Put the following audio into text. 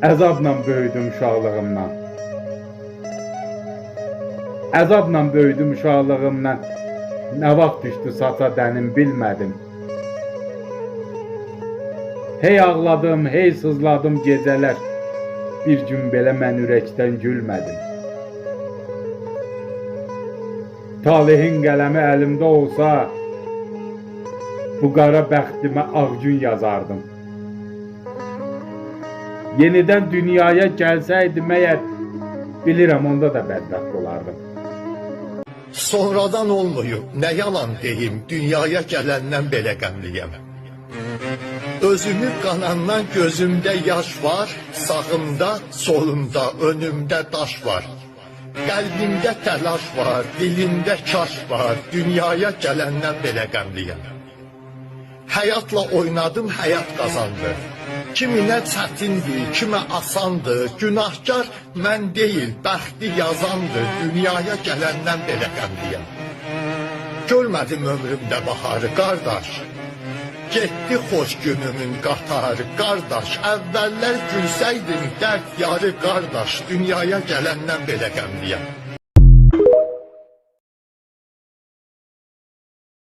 Əzabla böyüdüm uşaqlığımdan. Əzabla böyüdüm uşaqlığımdan. Nə vaxt düşdü saça dənim bilmədim. Hey ağladım, hey sızladım gecələr. Bir gün belə mən ürəkdən gülmədim. Talehin qələmi əlimdə olsa, bu qara bəxtimə ağ gün yazardım. Yenidən dünyaya gəlsəydim əgər, bilirəm onda da bədbəxt olardım. Sonradan olmayıb, nə yalan deyim, dünyaya gələndən belə qəmliyəm. Özümü qanandan gözümdə yaş var, sağımda, solumda, önümdə daş var. Qəlbimdə təlaş var, dilimdə kaş var, dünyaya gələndən belə qəmliyəm. Həyatla oynadım, həyat qazandı. Kiminə çətindir, kimə asandır, günahkar mən deyil, bəxti yazandır, dünyaya gələndən belə qəmliyəm. Görmədim ömrümdə baharı, qardaş. Getdi xoş günümün qatarı, qardaş. Əvvəllər gülsəydim, dərd yarı, qardaş. Dünyaya gələndən belə qəmliyəm.